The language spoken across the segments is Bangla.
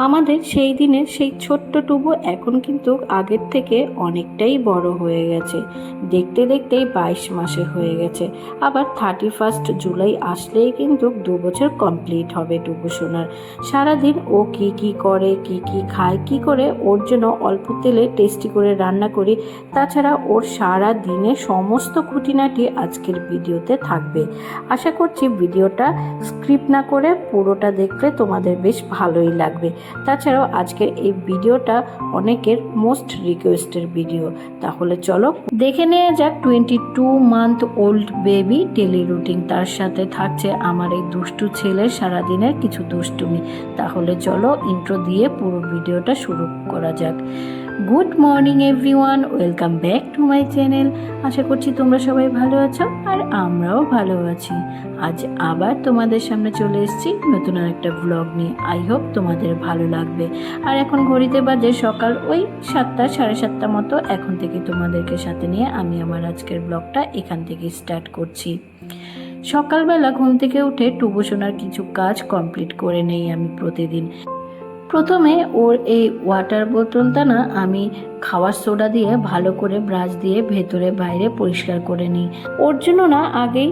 আমাদের সেই দিনের সেই ছোট্ট টুবু এখন কিন্তু আগের থেকে অনেকটাই বড় হয়ে গেছে। দেখতে দেখতেই 22 মাসে হয়ে গেছে। আবার 31 জুলাই আসলেই কিন্তু 2 বছর কমপ্লিট হবে টুবু সোনার। সারাদিন ও কি কি করে, কি কি খায়, কি করে ওর জন্য অল্প তেলে টেস্টি করে রান্না করি, তাছাড়া ওর সারা দিনের সমস্ত খুঁটিনাটি আজকের ভিডিওতে থাকবে। আশা করছি ভিডিওটা স্ক্রিপ না করে পুরোটা দেখলে তোমাদের বেশ ভালোই লাগবে। তাছাড়াও আজকের এই ভিডিওটা অনেকের মোস্ট রিকোয়েস্টের ভিডিও। তাহলে চলো দেখে নেওয়া যাক 22 month old baby daily routine. তার সাথে থাকছে আমার এই দুষ্টু ছেলের সারাদিনের কিছু দুষ্টুমি। তাহলে চলো ইন্ট্রো দিয়ে পুরো ভিডিওটা শুরু করা যাক। Good morning everyone, welcome back to my channel. আশা করছি তোমরা সবাই ভালো আছো আর আমরাও ভালো আছি। আজ আবার তোমাদের সামনে চলে এসেছি নতুন আর একটা ব্লগ নিয়ে। আই হোপ তোমাদের ভালো লাগবে। আর এখন ঘড়িতে বাজে সকাল ওই 7টা 7:30 মতো। এখন থেকে তোমাদেরকে সাথে নিয়ে আমি আমার আজকের ব্লগটা এখান থেকে স্টার্ট করছি। সকালবেলা ঘুম থেকে উঠে টুবু সোনার কিছু কাজ কমপ্লিট করে নেই আমি প্রতিদিন। প্রথমে ওর এই ওয়াটার বোতলটা না আমি খাওয়ার সোডা দিয়ে ভালো করে ব্রাশ দিয়ে ভেতরে বাইরে পরিষ্কার করে নিই। ওর জন্য না আগেই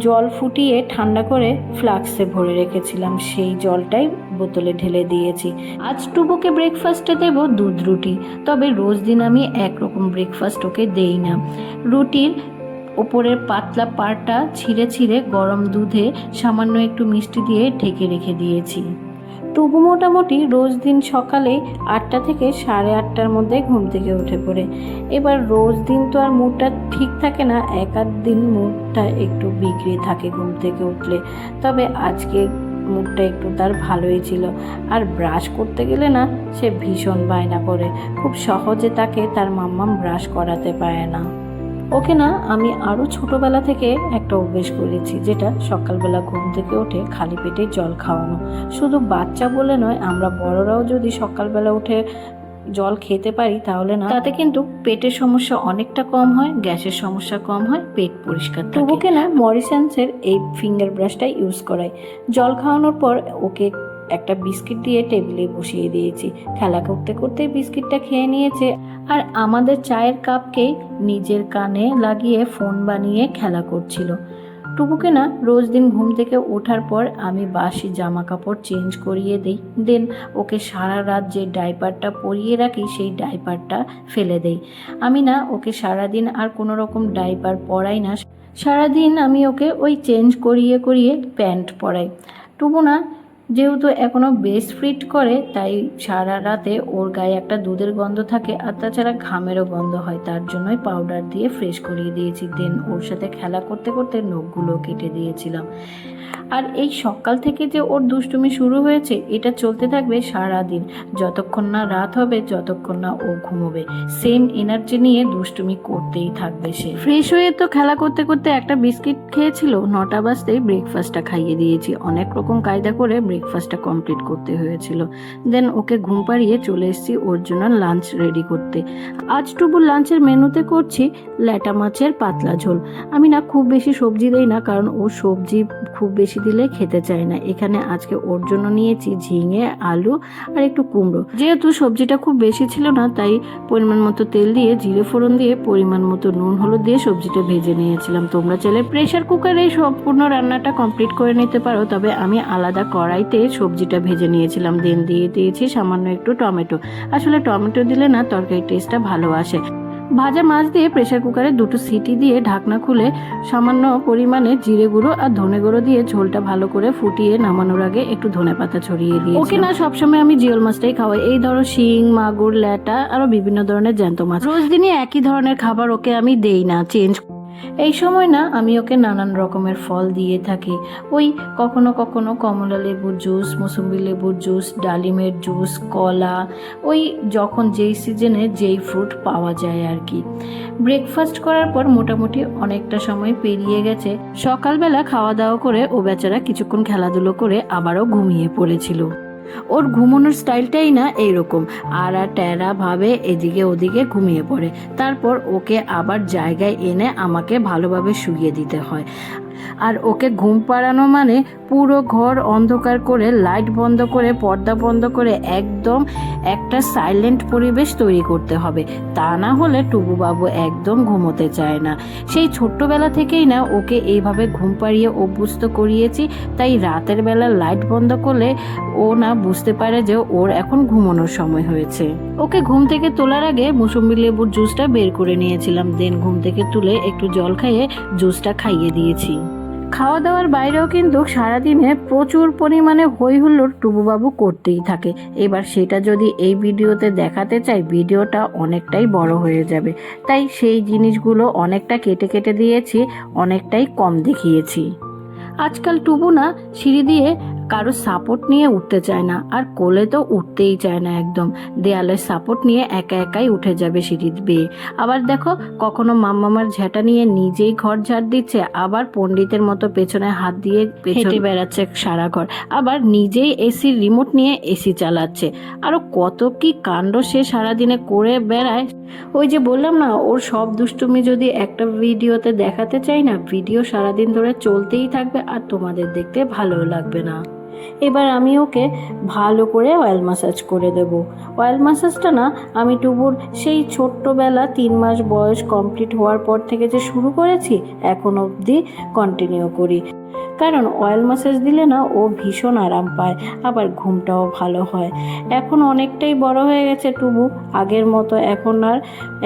জল ফুটিয়ে ঠান্ডা করে ফ্লাক্সে ভরে রেখেছিলাম, সেই জলটাই বোতলে ঢেলে দিয়েছি। আজ টুবুকে ব্রেকফাস্টে দেব দুধ রুটি, তবে রোজ দিন আমি একরকম ব্রেকফাস্ট ওকে দেই না। রুটির ওপরের পাতলা পাড়টা ছিঁড়ে ছিঁড়ে গরম দুধে সামান্য একটু মিষ্টি দিয়ে ঢেকে রেখে দিয়েছি। টুবু মোটামুটি রোজ দিন সকালে 8টা থেকে 8:30টার মধ্যে ঘুম থেকে উঠে পড়ে। এবার রোজ দিন তো আর মুডটা ঠিক থাকে না, এক আধ দিন মুডটা একটু বিগড়ে থাকে ঘুম থেকে উঠলে। তবে আজকে মুডটা একটু তার ভালোই ছিল। আর ব্রাশ করতে গেলে না সে ভীষণ বায়না করে, খুব সহজে তাকে তার মাম্মাম ব্রাশ করাতে পারে না। ওকে না আমি আরও ছোটোবেলা থেকে একটা অভ্যেস করেছি, যেটা সকালবেলা ঘুম থেকে উঠে খালি পেটে জল খাওয়ানো। শুধু বাচ্চা বলে নয়, আমরা বড়রাও যদি সকালবেলা উঠে জল খেতে পারি তাহলে না তাতে কিন্তু পেটের সমস্যা অনেকটা কম হয়, গ্যাসের সমস্যা কম হয়, পেট পরিষ্কার থাকে। টুবুকে না মরিসন্সের এই ফিঙ্গার ব্রাশটাই ইউজ করাই। জল খাওয়ানোর পর ওকে একটা বিস্কিট দিয়ে টেবিলে বসিয়ে দিয়েছি। খেলা করতে করতে বিস্কিটটা খেয়ে নিয়েছে আর আমাদের চায়ের কাপকে নিজের কানে লাগিয়ে ফোন বানিয়ে খেলা করছিল। টুবুকে না রোজ দিন ঘুম থেকে ওঠার পর আমি বাসি জামা কাপড় চেঞ্জ করিয়ে দিই, দেন ওকে সারা রাত যে ডাইপারটা পরিয়ে রাখি সেই ডাইপারটা ফেলে দেই। আমি না ওকে সারাদিন আর কোনো রকম ডাইপার পরাই না, সারাদিন আমি ওকে ওই চেঞ্জ করিয়ে করিয়ে প্যান্ট পরাই। টুবু না যেহেতু এখনও বেস্ট ফিট করে, তাই সারা রাতে ওর গায়ে একটা দুধের গন্ধ থাকে আর তাছাড়া ঘামেরও গন্ধ হয়, তার জন্যই পাউডার দিয়ে ফ্রেশ করিয়ে দিয়েছি। দেন ওর সাথে খেলা করতে করতে নখগুলো কেটে দিয়েছিলাম। আর এই সকাল থেকে যে ওর দুষ্টুমি শুরু হয়েছে, এটা চলতে থাকবে সারা দিন, যতক্ষণ না রাত হবে, যতক্ষণ না ও ঘুমোবে। সেম এনার্জি নিয়ে দুষ্টুমি করতেই থাকবে সে। ফ্রেশ হয়ে তো খেলা করতে করতে একটা বিস্কিট খেয়েছিল, 9টা বাজতেই ব্রেকফাস্টটা খাইয়ে দিয়েছি। অনেক রকম কায়দা করে ব্রেকফাস্টটা কমপ্লিট করতে হয়েছিল। দেন ওকে ঘুম পাড়িয়ে চলে এসেছি ওর জন্য লাঞ্চ রেডি করতে। আজ টুবুর লাঞ্চের মেনুতে করছি ল্যাটা মাছের পাতলা ঝোল। আমি না খুব বেশি সবজি দেই না, কারণ ও সবজি খুব বেশি দিলে খেতে চায় না। এখানে আজকে ওর জন্য নিয়েছি ঝিঙে, আলু আর একটু কুমড়ো। যেহেতু সবজিটা খুব বেশি ছিল না, তাই পরিমাণ মতো তেল দিয়ে জিরে ফোড়ন দিয়ে পরিমাণ মতো নুন হলুদ দিয়ে সবজিটা ভেজে নিয়েছিলাম। তোমরা চাইলে প্রেসার কুকারে সম্পূর্ণ রান্নাটা কমপ্লিট করে নিতে পারো, তবে আমি আলাদা কড়াইতে সবজিটা ভেজে নিয়েছিলাম। দেন দিয়ে দিয়েছি সামান্য একটু টমেটো। আসলে টমেটো দিলে না তরকারির টেস্টটা ভালো আসে। ভাজা মাছ দিয়ে প্রেসার কুকারে 2টো সিটি দিয়ে ঢাকনা খুলে সামান্য পরিমাণে জিরে গুঁড়ো আর ধনে গুঁড়ো দিয়ে ঝোলটা ভালো করে ফুটিয়ে নামানোর আগে একটু ধনেপাতা ছড়িয়ে দিয়ে ওকে না সবসময় আমি জিওল মাছটাই খাওয়াই। এই ধরো শিং, মাগুর, ল্যাটা আরো বিভিন্ন ধরনের জ্যান্ত মাছ। রোজ দিনই একই ধরনের খাবার ওকে আমি দেই না, চেঞ্জ। এই সময় না আমি ওকে নানান রকমের ফল দিয়ে থাকি। ওই কখনো কখনো কমলা লেবুর জুস, মৌসুম্বি লেবুর জুস, ডালিমের জুস, কলা, ওই যখন যেই সিজনে যেই ফ্রুট পাওয়া যায় আর কি। ব্রেকফাস্ট করার পর মোটামুটি অনেকটা সময় পেরিয়ে গেছে। সকালবেলা খাওয়া দাওয়া করে ও বেচারা কিছুক্ষণ খেলাধুলো করে আবারও ঘুমিয়ে পড়েছিল। ওর ঘুমানোর স্টাইলটাই না এইরকম, আড়া ট্যারা ভাবে এদিকে ওদিকে ঘুমিয়ে পড়ে। তারপর ওকে আবার জায়গায় এনে আমাকে ভালোভাবে শুইয়ে দিতে হয়। আর ওকে ঘুম পাড়ানো মানে পুরো ঘর অন্ধকার করে, লাইট বন্ধ করে, পর্দা বন্ধ করে একদম একটা সাইলেন্ট পরিবেশ তৈরি করতে হবে। তা না হলে টুবু বাবু একদম ঘুমোতে চায় না। সেই ছোট্টবেলা থেকেই না ওকে এইভাবে ঘুম পাড়িয়ে অভ্যস্ত করিয়েছি, তাই রাতের বেলা লাইট বন্ধ করলে ও না বুঝতে পারে যে ওর এখন ঘুমানোর সময় হয়েছে। ওকে ঘুম থেকে তোলার আগে মুসম্বি লেবুর জুসটা বের করে নিয়েছিলাম, দেন ঘুম থেকে তুলে একটু জল খাইয়ে জুসটা খাইয়ে দিয়েছি। খাওয়া দাওয়ার বাইরেও কিন্তু সারাদিনে প্রচুর পরিমাণে হই হুল্লোড় টুবুবাবু করতেই থাকে। এবার সেটা যদি এই ভিডিওতে দেখাতে চাই, ভিডিওটা অনেকটাই বড় হয়ে যাবে, তাই সেই জিনিসগুলো অনেকটা কেটে কেটে দিয়েছি, অনেকটাই কম দেখিয়েছি। আজকাল টুবু না সিঁড়ি দিয়ে কারো সাপোর্ট নিয়ে উঠতে চায় না, আর কোলে তো উঠতেই চায় না একদম। দেয়ালের সাপোর্ট নিয়ে একা একাই উঠে যাবে সিঁড়ি বেয়ে। আবার দেখো কখনো মাম্মামার ঝেঁটা নিয়ে নিজেই ঘর ঝাড় দিচ্ছে, আবার পণ্ডিতের মতো পেছনে হাত দিয়ে হেঁটে বেড়াচ্ছে সারা ঘর, আবার নিজেই এসির রিমোট নিয়ে এসি চালাচ্ছে। আরো কত কি কাণ্ড সে সারাদিনে করে বেড়ায়। ওই যে বললাম না, ওর সব দুষ্টুমি যদি একটা ভিডিওতে দেখাতে চাই না, ভিডিও সারাদিন ধরে চলতেই থাকবে আর তোমাদের দেখতে ভালোও লাগবে না। এবার আমি ওকে ভালো করে অয়েল ম্যাসাজ করে দেব। অয়েল ম্যাসাজটা না আমি টুবুর সেই ছোট্টবেলা 3 মাস বয়স কমপ্লিট হওয়ার পর থেকে যে শুরু করেছি, এখন অবধি কন্টিনিউ করি। কারণ অয়েল ম্যাসাজ দিলে না ও ভীষণ আরাম পায়, আবার ঘুমটাও ভালো হয়। এখন অনেকটাই বড় হয়ে গেছে টুবু, আগের মতো এখন আর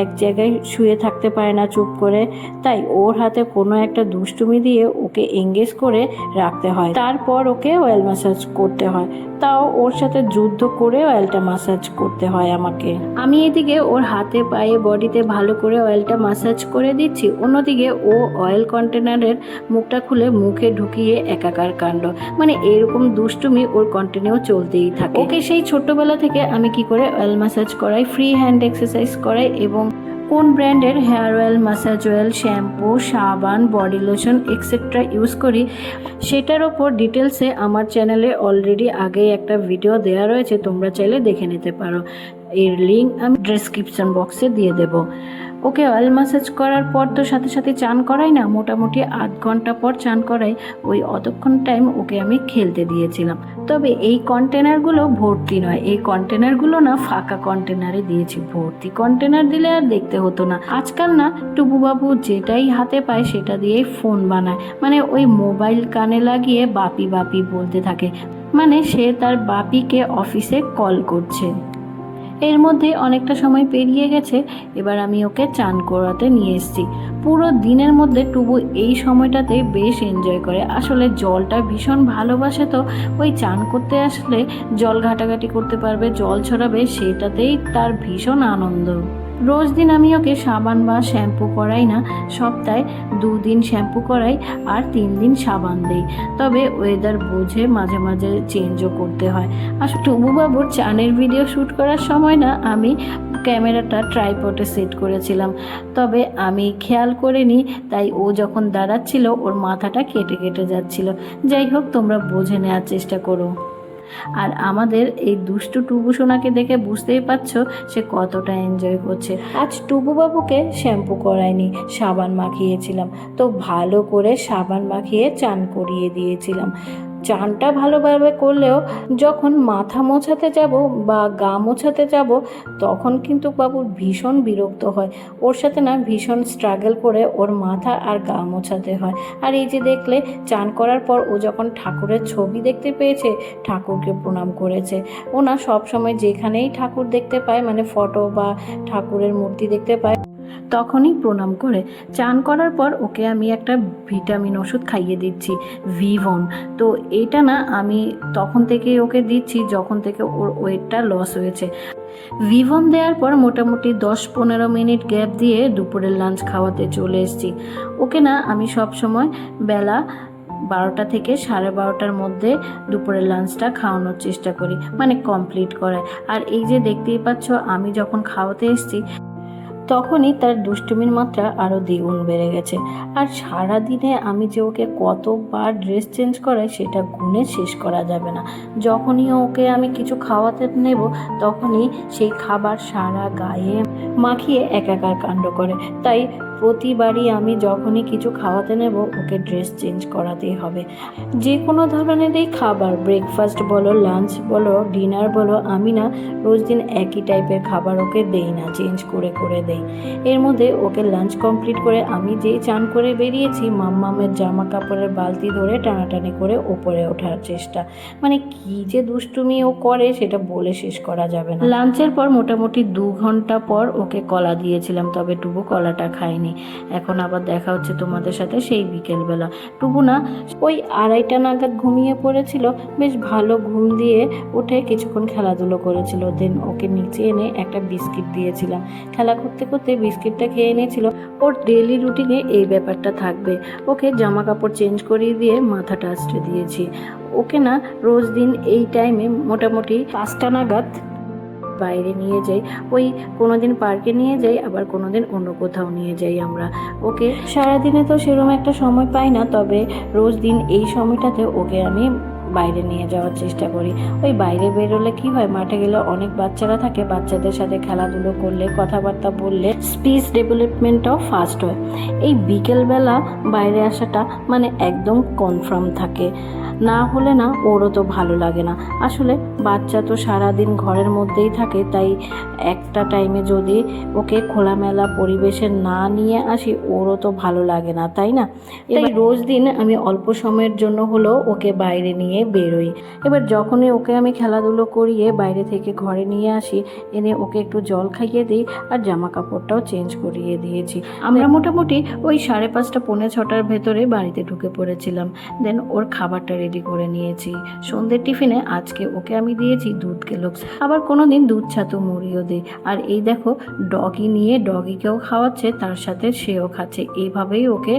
এক জায়গায় শুয়ে থাকতে পারে না চুপ করে, তাই ওর হাতে কোনো একটা দুষ্টুমি দিয়ে ওকে এঙ্গেজ করে রাখতে হয়, তারপর ওকে অয়েল ম্যাসাজ করতে হয়। তাও ওর সাথে যুদ্ধ করে অয়েলটা ম্যাসাজ করতে হয় আমাকে। আমি এদিকে ওর হাতে পায়ে বডিতে ভালো করে অয়েলটা ম্যাসাজ করে দিচ্ছি, অন্যদিকে ও অয়েল কন্টেনারের মুখটা খুলে মুখে ঢুকিয়ে একাকার কাণ্ড, মানে এরকম দুষ্টুমি ওর কন্টিনিউ চলতেই থাকে। ওকে সেই ছোট্টবেলা থেকে আমি কি করে অয়েল ম্যাসাজ করাই, ফ্রি হ্যান্ড এক্সারসাইজ করাই, এবং কোন ব্র্যান্ডের hair oil, massage oil, shampoo, সাবান, বডি লোশন এক্সেট্রা ইউজ করি, সেটার ওপর ডিটেলসে আমার চ্যানেলে অলরেডি আগে একটা ভিডিও দেওয়া রয়েছে, তোমরা চাইলে দেখে নিতে পারো। এর লিঙ্ক আমি ডেসক্রিপশন বক্সে দিয়ে দেব। ওকে অয়েল ম্যাসাজ করার পর তো সাথে সাথে চান করাই না, মোটামুটি 8 ঘন্টা পর চান করাই। ওই অতক্ষণ টাইম ওকে আমি খেলতে দিয়েছিলাম। তবে এই কন্টেনারগুলো ভর্তি নয়, এই কন্টেনারগুলো না ফাঁকা কন্টেনারে দিয়েছি। ভর্তি কন্টেনার দিলে আর দেখতে হতো না। আজকাল না টুবুবাবু যেটাই হাতে পায় সেটা দিয়েই ফোন বানায়, মানে ওই মোবাইল কানে লাগিয়ে বাপি বাপি বলতে থাকে, মানে সে তার বাপিকে অফিসে কল করছে। এর মধ্যে অনেকটা সময় পেরিয়ে গেছে, এবার আমি ওকে চান করাতে নিয়ে এসেছি। পুরো দিনের মধ্যে টুবু এই সময়টাতে বেশ এনজয় করে, আসলে জলটা ভীষণ ভালোবাসে, তো ওই চান করতে আসলে জল ঘাটাঘাটি করতে পারবে, জল ছড়াবে, সেটাতেই তার ভীষণ আনন্দ। রোজ দিন আমি ওকে সাবান বা শ্যাম্পু করাই না, সপ্তাহে 2 দিন শ্যাম্পু করাই আর 3 দিন সাবান দিই। তবে ওয়েদার বুঝে মাঝে মাঝে চেঞ্জও করতে হয়। আর টুবুবাবুর চানের ভিডিও শ্যুট করার সময় না আমি ক্যামেরাটা ট্রাইপডে সেট করেছিলাম, তবে আমি খেয়াল করিনি, তাই ও যখন দাঁড়াচ্ছিল ওর মাথাটা কেটে কেটে যাচ্ছিল। যাই হোক, তোমরা বুঝে নেওয়ার চেষ্টা করো। আর আমাদের এই দুষ্টু টুবু সোনাকে দেখে বুঝতেই পারছো সে কতটা এনজয় করছে। আজ টুবু বাবুকে শ্যাম্পু করাইনি, সাবান মাখিয়েছিলাম, তো ভালো করে সাবান মাখিয়ে চান করিয়ে দিয়েছিলাম। চানটা ভালোভাবে করলেও যখন মাথা মোছাতে যাব বা গা মোছাতে যাব, তখন কিন্তু বাবু ভীষণ বিরক্ত হয়। ওর সাথে না ভীষণ স্ট্রাগল করে ওর মাথা আর গা মোছাতে হয়। আর এই যে দেখলে চান করার পর ও যখন ঠাকুরের ছবি দেখতে পেয়েছে, ঠাকুরকে প্রণাম করেছে। ও না সবসময় যেখানেই ঠাকুর দেখতে পায়, মানে ফটো বা ঠাকুরের মূর্তি দেখতে পায়, তখনই প্রণাম করে। চান করার পর ওকে আমি একটা ভিটামিন ওষুধ খাইয়ে দিচ্ছি, ভিভন। তো এটা না আমি তখন থেকেই ওকে দিচ্ছি যখন থেকে ওর ওয়েটটা লস হয়েছে। ভিভন দেওয়ার পর মোটামুটি 10-15 মিনিট গ্যাপ দিয়ে দুপুরের লাঞ্চ খাওয়াতে চলে এসেছি। ওকে না আমি সব সময় বেলা 12টা থেকে 12:30টার মধ্যে দুপুরের লাঞ্চটা খাওয়ানোর চেষ্টা করি, মানে কমপ্লিট করায়। আর এই যে দেখতেই পাচ্ছ, আমি যখন খাওয়াতে এসেছি তখনই তার দুষ্টুমির মাত্রা আরও দ্বিগুণ বেড়ে গেছে। আর সারাদিনে আমি যে ওকে কতবার ড্রেস চেঞ্জ করাই সেটা গুণে শেষ করা যাবে না। যখনই ওকে আমি কিছু খাওয়াতে নেব, তখনই সেই খাবার সারা গায়ে মাখিয়ে একাকার কাণ্ড করে। তাই প্রতিবারই আমি যখনই কিছু খাওয়াতে নেব ওকে ড্রেস চেঞ্জ করাতেই হবে। যে কোনো ধরনেরই খাবার, ব্রেকফাস্ট বলো, লাঞ্চ বলো, ডিনার বলো, আমি না রোজ দিন একই টাইপের খাবার ওকে দেই না, চেঞ্জ করে করে দেই। এর মধ্যে ওকে লাঞ্চ কমপ্লিট করে আমি যেই চান করে বেরিয়েছি, মাম্মামের জামা কাপড়ের বালতি ধরে টানাটানি করে ওপরে ওঠার চেষ্টা। মানে কি যে দুষ্টুমি ও করে সেটা বলে শেষ করা যাবে না। লাঞ্চের পর মোটামুটি 2 ঘন্টা পর ওকে কলা দিয়েছিলাম, তবে টুবু কলাটা খায়নি। এখন আবার দেখা হচ্ছে তোমাদের সাথে সেই বিকেলবেলা। টুবু না ওই 2:30টা নাগাদ ঘুমিয়ে পড়েছিল, বেশ ভালো ঘুম দিয়ে উঠে কিছুক্ষণ খেলাধুলো করেছিল। দেন ওকে নিচে এনে একটা বিস্কিট দিয়েছিলাম, খেলা করতে করতে বিস্কিটটা খেয়ে নিয়েছিল। ওর ডেইলি রুটিনে এই ব্যাপারটা থাকবে। ওকে জামা কাপড় চেঞ্জ করিয়ে দিয়ে মাথাটা আঁচড়ে দিয়েছি। ওকে না রোজ দিন এই টাইমে মোটামুটি 5টা নাগাদ বাইরে নিয়ে যাই। ওই কোনোদিন পার্কে নিয়ে যাই, আবার কোনোদিন অন্য কোথাও নিয়ে যাই আমরা ওকে। সারাদিনে তো সেরকম একটা সময় পাই না, তবে রোজ দিন এই সময়টাতে ওকে আমি বাইরে নিয়ে যাওয়ার চেষ্টা করি। ওই বাইরে বেরোলে কি হয়, মাঠে গেলে অনেক বাচ্চারা থাকে, বাচ্চাদের সাথে খেলাধুলো করলে, কথাবার্তা বললে স্পিচ ডেভেলপমেন্টটাও ফাস্ট হয়। এই বিকেলবেলা বাইরে আসাটা মানে একদম কনফার্ম থাকে, না হলে না ওরও তো ভালো লাগে না। আসলে বাচ্চা তো সারাদিন ঘরের মধ্যেই থাকে, তাই একটা টাইমে যদি ওকে খোলামেলা পরিবেশে না নিয়ে আসি ওরও তো ভালো লাগে না, তাই না? তাই রোজ দিন আমি অল্প সময়ের জন্য হলেও ওকে বাইরে নিয়ে বেরোই। এবার যখনই ওকে আমি খেলাধুলো করিয়ে বাইরে থেকে ঘরে নিয়ে আসি, এনে ওকে একটু জল খাইয়ে দিই আর জামা কাপড়টাও চেঞ্জ করিয়ে দিয়েছি। আমরা মোটামুটি ওই 5:30 পৌনে 6টার ভেতরে বাড়িতে ঢুকে পড়েছিলাম। দেন ওর খাবারটা রেডি করে নিয়েছি। সন্ধ্যের টিফিনে আজকে ওকে আমি দিয়েছি দুধ কেলক্স, আবার কোনোদিন দুধ ছাতু মুড়িও দিই। আর এই দেখো ডগি নিয়ে ডগিকেও খাওয়াচ্ছে, তার সাথে সেও খাচ্ছে। এইভাবেই ওকে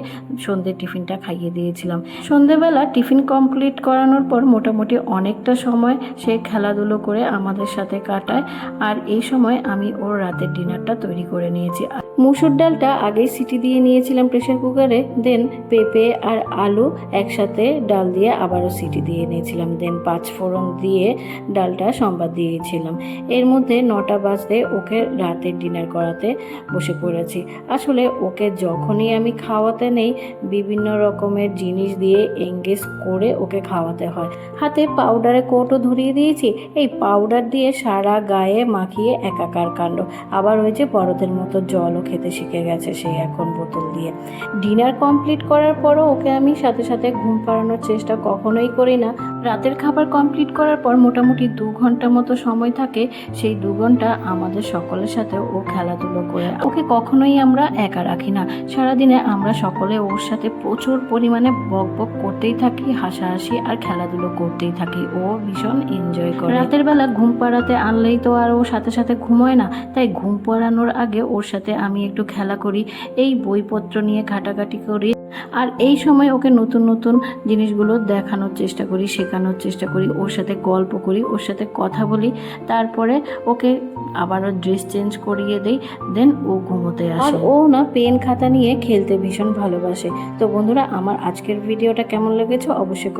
সন্ধ্যের টিফিনটা খাইয়ে দিয়েছিলাম। সন্ধ্যেবেলা টিফিন কমপ্লিট করানোর পর মোটামুটি অনেকটা সময় সে খেলাধুলো করে আমাদের সাথে কাটায়। আর এই সময় আমি ওর রাতের ডিনারটা তৈরি করে নিয়েছি। মুসুর ডালটা আগেই সিটি দিয়ে নিয়েছিলাম প্রেসার কুকারে। দেন পেঁপে আর আলু একসাথে ডাল দিয়ে আবারও সিটি দিয়ে নিয়েছিলাম। দেন 5 ফোড়ন দিয়ে ডালটা সম্বাদ দিয়েছিলাম। এর মধ্যে 9টা বাজতে ওকে রাতের ডিনার করাতে বসে পড়েছি। আসলে ওকে যখনই আমি খাওয়াতে নেই বিভিন্ন রকমের জিনিস দিয়ে এঙ্গেজ করে ওকে খাওয়াতে হয়। হাতে পাউডারে কোটও ধরিয়ে দিয়েছি, এই পাউডার দিয়ে সারা গায়ে মাখিয়ে একাকার কাণ্ড। আবার ওই যে বড়দের মতো জলও খেতে শিখে গেছে সে এখন বোতল দিয়ে। ডিনার কমপ্লিট করার পরও ওকে আমি সাথে সাথে ঘুম পাড়ানোর চেষ্টা কখনোই করি না। রাতের খাবার কমপ্লিট করার পর মোটামুটি 2 ঘন্টা মতো সময় থাকে। সেই 2 ঘন্টা আমাদের সকলের সাথে ও খেলাধুলো করে। ওকে কখনোই আমরা একা রাখি না। সারাদিনে আমরা সকলে ওর সাথে প্রচুর পরিমাণে বক বক করতেই থাকি, হাসাহাসি আর খেলাধুলো করতেই থাকি। ও ভীষণ এনজয় করে। রাতের বেলা ঘুম পাড়াতে আনলেই তো আর ও সাথে সাথে ঘুমোয় না, তাই ঘুম পাড়ানোর আগে ওর সাথে আমি একটু খেলা করি, এই বইপত্র নিয়ে ঘাটাঘাটি করি। আর এই সময় ওকে নতুন নতুন জিনিসগুলো দেখানোর চেষ্টা করি, শেখানোর চেষ্টা করি, ওর সাথে গল্প করি, ওর সাথে কথা বলি। তারপরে ওকে আবারও ড্রেস চেঞ্জ করিয়ে দেই। দেন ও ঘুমোতে আসে। আর ও না পেন খাতা নিয়ে খেলতে ভীষণ ভালোবাসে। তো বন্ধুরা, আমার আজকের ভিডিওটা কেমন লেগেছে অবশ্যই